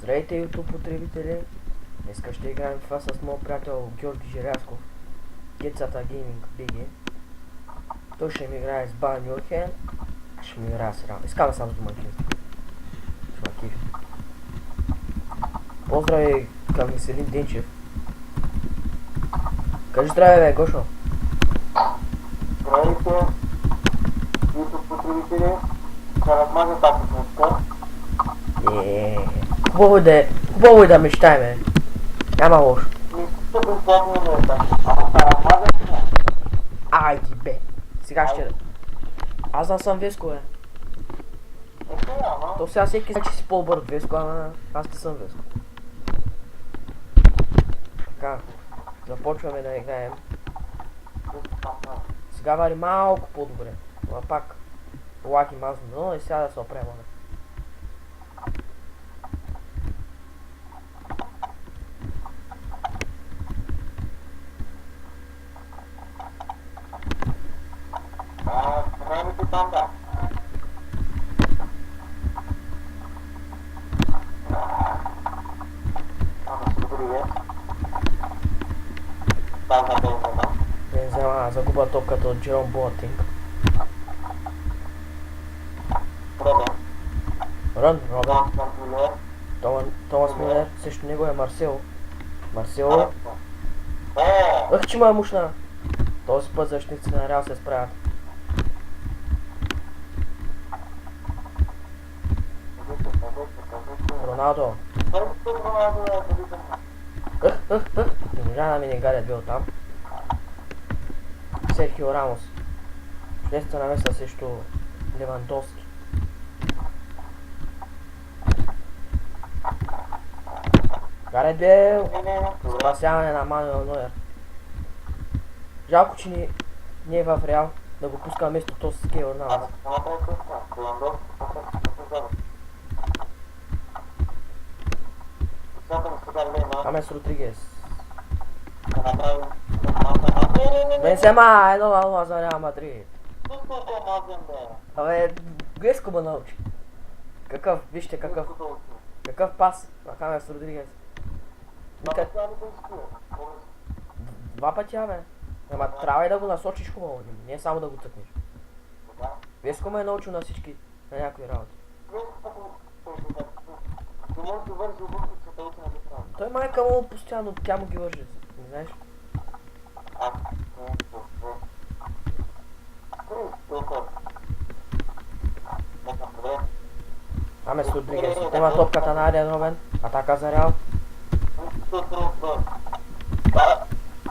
Здравейте, YouTube потребители! Днеска ще играем това с моят приятел Георги Желязков, Гецата Гейминг BG. Той ще ми играе с Байерн Мюнхен, ще ми играе с Реал. Искам да съм с домакинство. Шмакив. Поздрави към Веселин Денчев. Кажи здраве, бе, Гошо! Здравейте, YouTube потребители, да размажа тази книжка. Хубаво е да мечтаем, няма лошо. Мислите безплатно минута, ако се размажа не. Айди бе, сега ще... Аз не съм Веско, бе. То сега всеки знае, че си по-добър от Веско, ама аз не съм Веско. Така, започваме да играем. Сега вари малко по-добре, но пак лаки мазно дно и сега да се опрема. Знаемете там да. Там на Бензема. Бензема загуба топката от Джером Боатинг. Робен. Томас Мюлер, срещу него е Марсело. Марсело. Ах, че ма е мушна. Този път защитниците на Реал се справят. Роналдо. Не можа да мине Гарет Бел там. Серхио Рамос. Чудесна намеса срещу Левандовски. Гарет Бел. Спасяване на Мануел Нойер. Жалко, че не е в Реал, да го пуска вместо този с Кейор Навас. Хамес Родригес. Бензема, 1-0 за Реал Мадрид. Абе, Веско ме научи. Какъв, вижте какъв пас на Хамес Родригес. Два пъти, бе. Ама трябва и да го насочиш хубаво, не само да го цъкнеш. Веско ме е научил на всички, на някои работи. Той майка му постоянно, тя му ги вържи, не знаеш? Хамес Родригес, тема топката на Арен Робен, атака за Реал.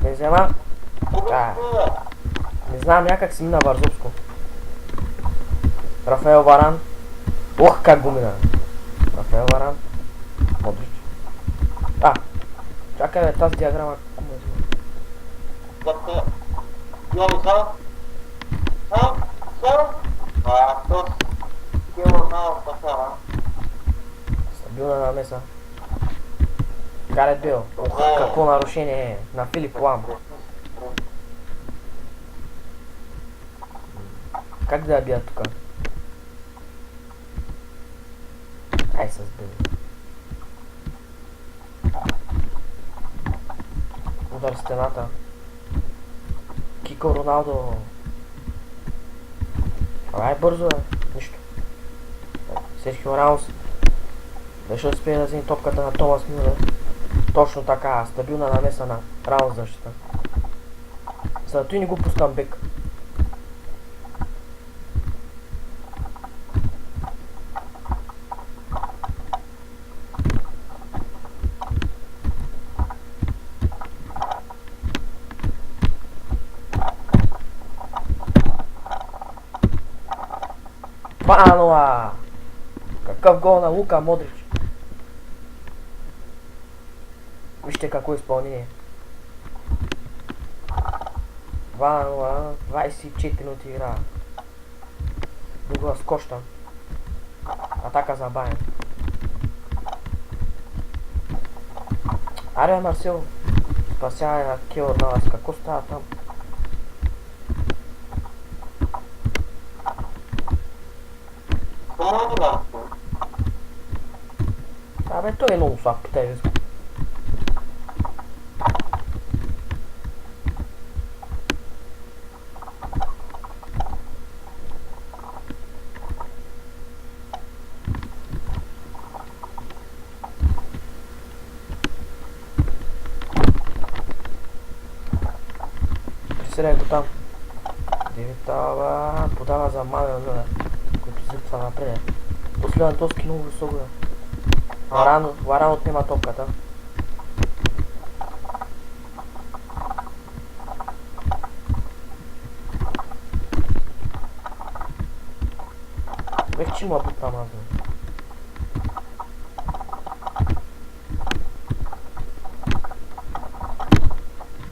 Бензема. Не знам, някак си мина Варзовско. Рафаел Варан. Ох, как го мина. Рафаел Варан. Модрич. Чакай, бе, тази диаграма. Стабилна намеса. Гарет Бел. Ох, какво нарушение е на Филип Лам. Как да я бия тука? Ай с Бел. Удар стената. Кико Роналдо. Ай, бързо е. Нищо. Серхио Рамос. Беше успее да вземе топката на Томас Мюлер. Точно така, стабилна намеса на Рамос защита. За той не го пускам бек. Панова! Какъв гол на Лука Модрич! Вижте какво изпълнение. 2-0, 24 минути игра. Другова скоща. Атака за Байерн. Аре, Марсел. Спасяване на Кейор Навас. Какво става там? Абе, той е много слаб по тежест. Присирай го там. Девитава подава за Мане Люна, който зипва напред. Последен тоски много високо. Варан отнема топката. Вече че му бутна мазно.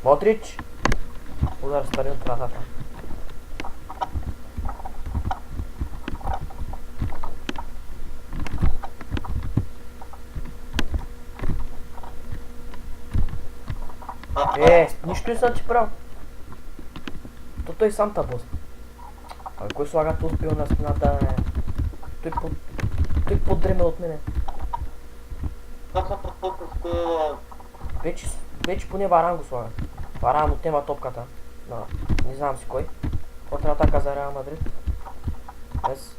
Модрич! Удар стари от вратата. Нищо не съм ти прав. То той сам та бос. А кой слага този пил на спината? Той подреме от мене. Вече поне Варан го слага. Варан отнема топката. Не знам си кой. Контратака за Реал Мадрид. Без...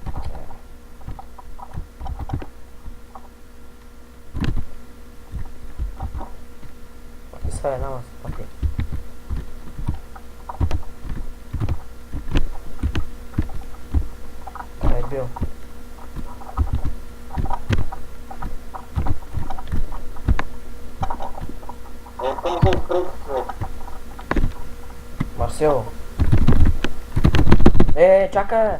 Не сваля на нас. Окей. Това е бил. Марсело. Чакай!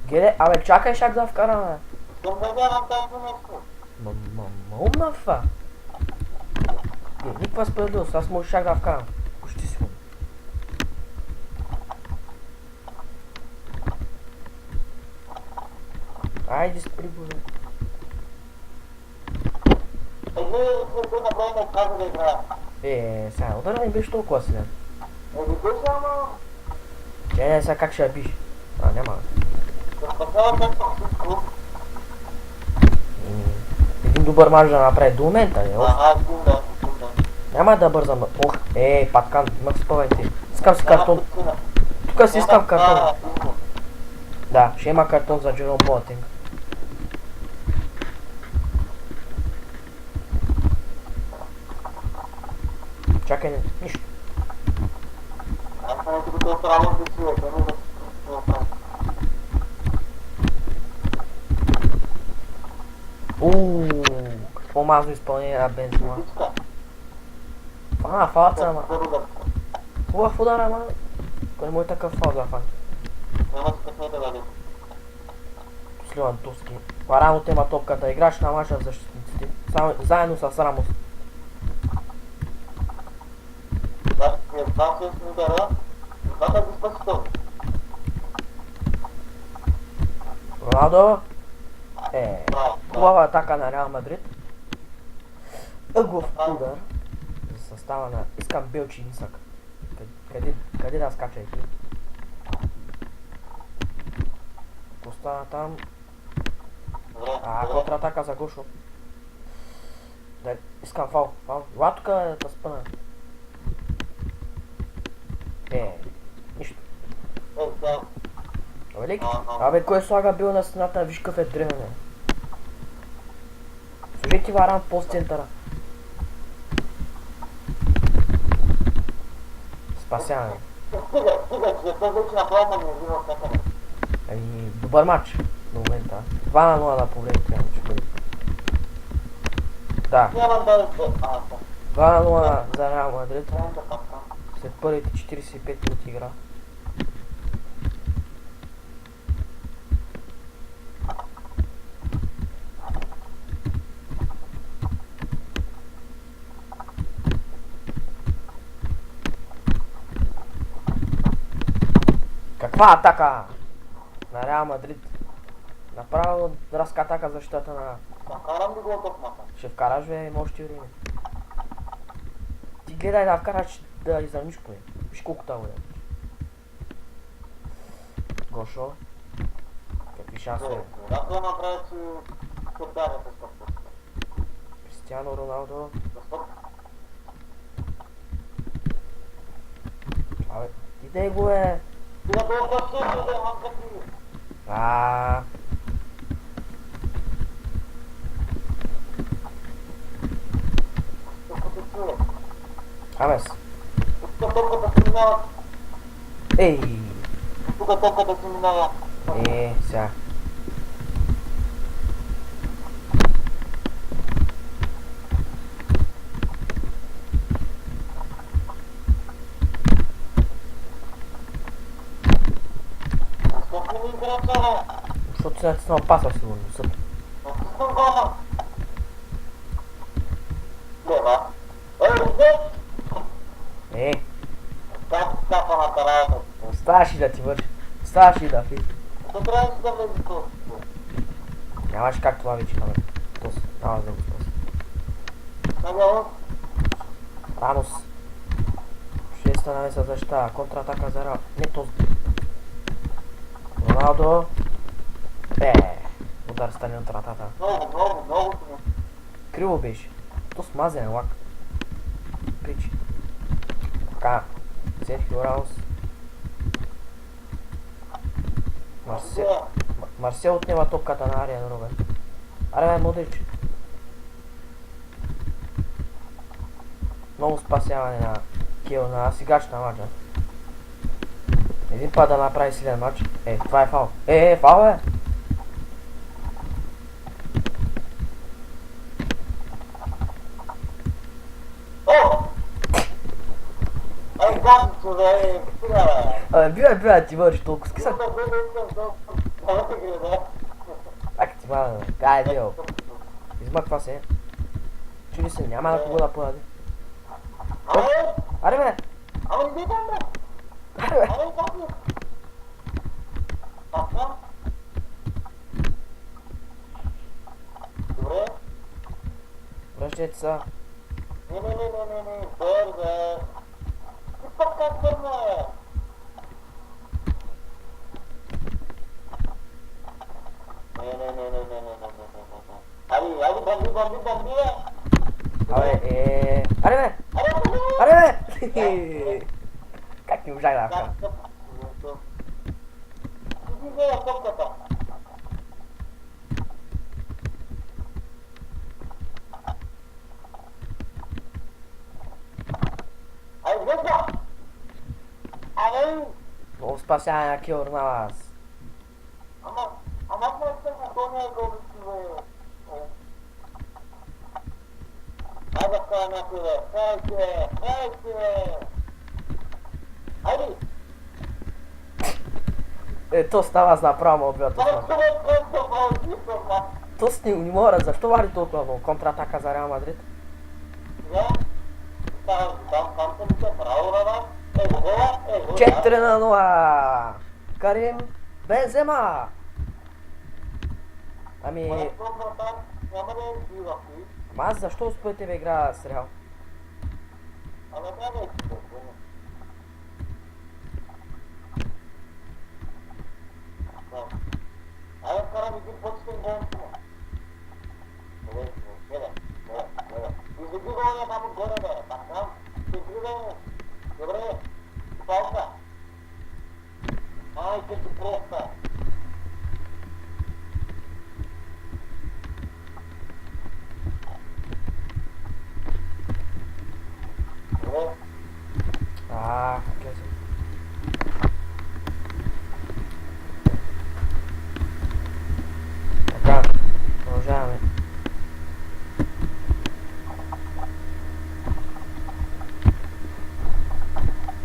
Геде, абе чакай, шак да вкараме. Умна фа. Никаква справедливост, аз може шак да вкарам. Почти си. Айде спри го. Сега удара не беше толкова силен. Не, сега как ще я биш? Няма. Един добър мач да направи до момента, не? Няма да бързам. Ох, паткан, имах спъвайте. Искам си картон. Тук си искам картон. Да, ще има картон за Джером Ботинг. Чакай, нищо. Какво мазно изпълнение на Бензема. Фалата, ама. Хубав удар, ама. Кой не му е такъв фал за фан. Сливан Туски. Варан отнема топката. Играч на мача в защитниците. Заедно с Рамос. Роналдо. Хубава атака на Реал Мадрид. Ъглов удар. За състава на... Искам Белчи Нисък. Къде да скачайки? Остана там. Контратака за Гошо. Искам фал. Ела тук да спъна. Нищо. Абе, кой слага бил на стената, виж какъв е древен. Служи ти Варан в пост-центъра. Спасяване. Добър матч до момента. 2-0 на повредите. Да. 2-0 за Реал Мадрид. След първите 45 минути игра. Каква атака на Реал Мадрид? Направо дръзка атака защитата на... Ще вкараш, бе, има още време. Ти гледай да вкараш да изравниш поне. Виж колко това е. Гошо. Какви шансове. Кристиано Роналдо. Абе, иде го е. А. Хамес. Ей. Сега. Защото си натиснал паса сигурно. Съд. Оставаш и да ти върши. Оставаш и да фи. Нямаш как това вече камер. Тос, няма да го спаси. Рамос. Шеста намеса защита. Контратака за Реал. Не този. Роналдо. Удар стане на тратата. Криво беше. То смазен лак. Причи. Така. Серхио Рамос. Марсел отнема топката на Ариан Робен. Аре бе, Модрич. Много спасяване на Кел на сегашна матча. Един път да направи силен матч. Това е фаул. Фаул е! Бива, ти върши толкова скиса. Как ти мада, бе? Дай, дел. Измъква се. Чули се, няма на кого да подаде. Аре бе! Аре бе! Връщайте са. Не, бърза. Ти пък как бърна, бе? Айде, бомби, бе! Абе, аре бе! Аре бе! Как ни можах да вкара? Иди взея топката. Айде, взея! Много спасяване на Кел Рамос. Ама не съм готовния гол, бе. Айде, вкара някой, бе. Хайде, бе. Айде! То става с направо обвият. То с не мора, защо вари толкова много контратака за Реал Мадрид? Четири на 0! Карим Бензема! Ама аз защо успя тебе игра с Реал? Айде вкарам един почетен гол. Излеги голя там отгоре, бе. Там. Тегри, бе. Добре. Палка. Айде ти просто. Добре. Гледай. Така, продължаваме.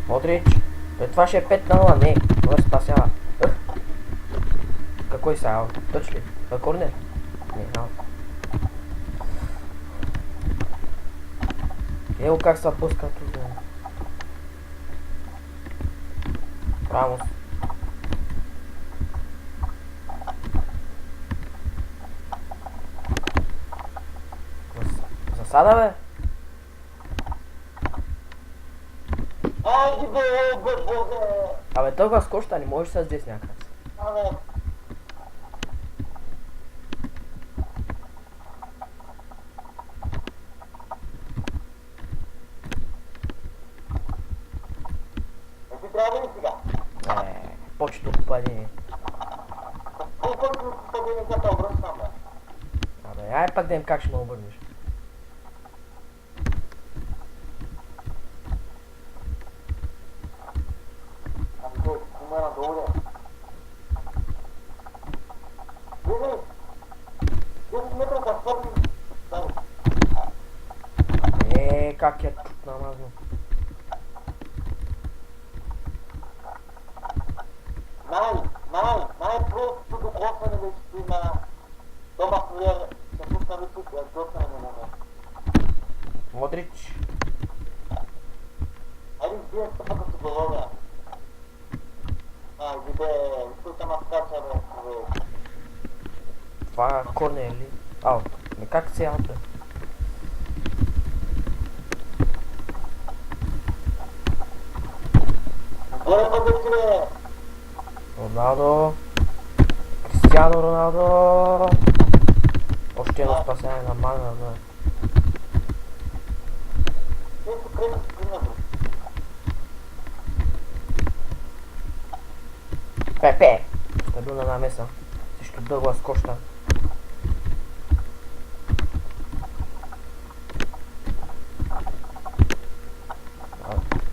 Модрич, това ще е 5 на 0, не, това спасява. Какой са, аут? Тъч ли? Корнер? Не, аут. Ево как са пускат тук. Рамос. Засада, бе? Айде, бе, Абе, толкова скоща не можеш с десния кръст. Трябва ли сега? Почето попадение. Колко попадение за да обръщам, бе? Абе, ай пак да им как ще ме обърнеш. Ами той, има надолу, бе. Виждай! 10 метра да свърли. Как я чук намазно. Най-просто докосване да стои на дома флиер, се пусна ли тук, докосване на момент. Модрич. Айде сбия стъпа като головя. Иде, тук ама скача, бе. Това корне е ли? Аут. Как се аут, бе? Горе бъдете, бе! Роналдо. Кристиано Роналдо. Още едно спасяване на мана, бе. Ето крепо спина, бе. Пепе! Стабилна намеса. Срещу Дъглас Коща.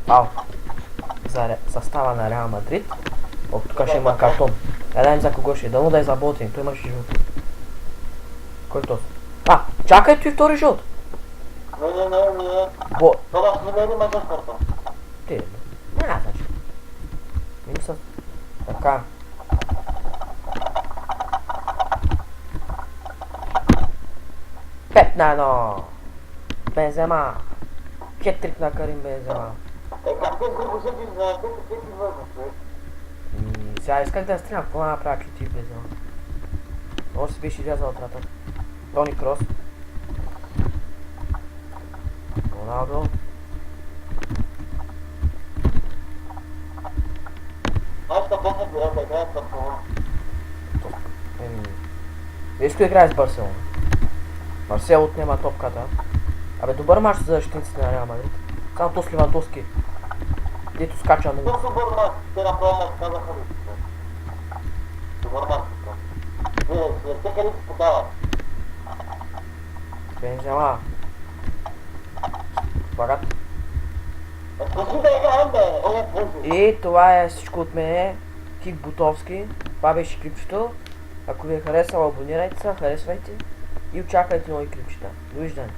Аут. За състава на Реал Мадрид. Тук ще има картон. Дадем за кого ще е. Дано да е за Ботвин. Той имаше жълто. Кой е този? Чакай, той втори жълт. Не. Бо... Това с мен има жълт картон. Ти ли? Няма значи. Мисля. Така. Пет на едно. Бензема. Хетрик на Карим Бензема. Как те се усетиш за те ти върнат, бе? Сега исках да стрелям, какво направя ти Бензема? Може си беше излязъл от рата. Тони Крос. Роналдо. Аз да босна била да играя с Барселона. Виж кой играе с Барселона. Марсел отнема топката. Абе, добър мач за защитниците на Реал Мадрид. Само то с Левандовски. Дето скача много. Добър мач, те направо казаха ли? Добър мач. След те къде се подават? Бензема. Багат. Кажи да играем, бе! О, Боже! И това е всичко от мене. Кик Бутовски. Това беше клипчето. Ако ви е харесало, абонирайте се, харесвайте и очаквайте нови клипчета. Довиждане!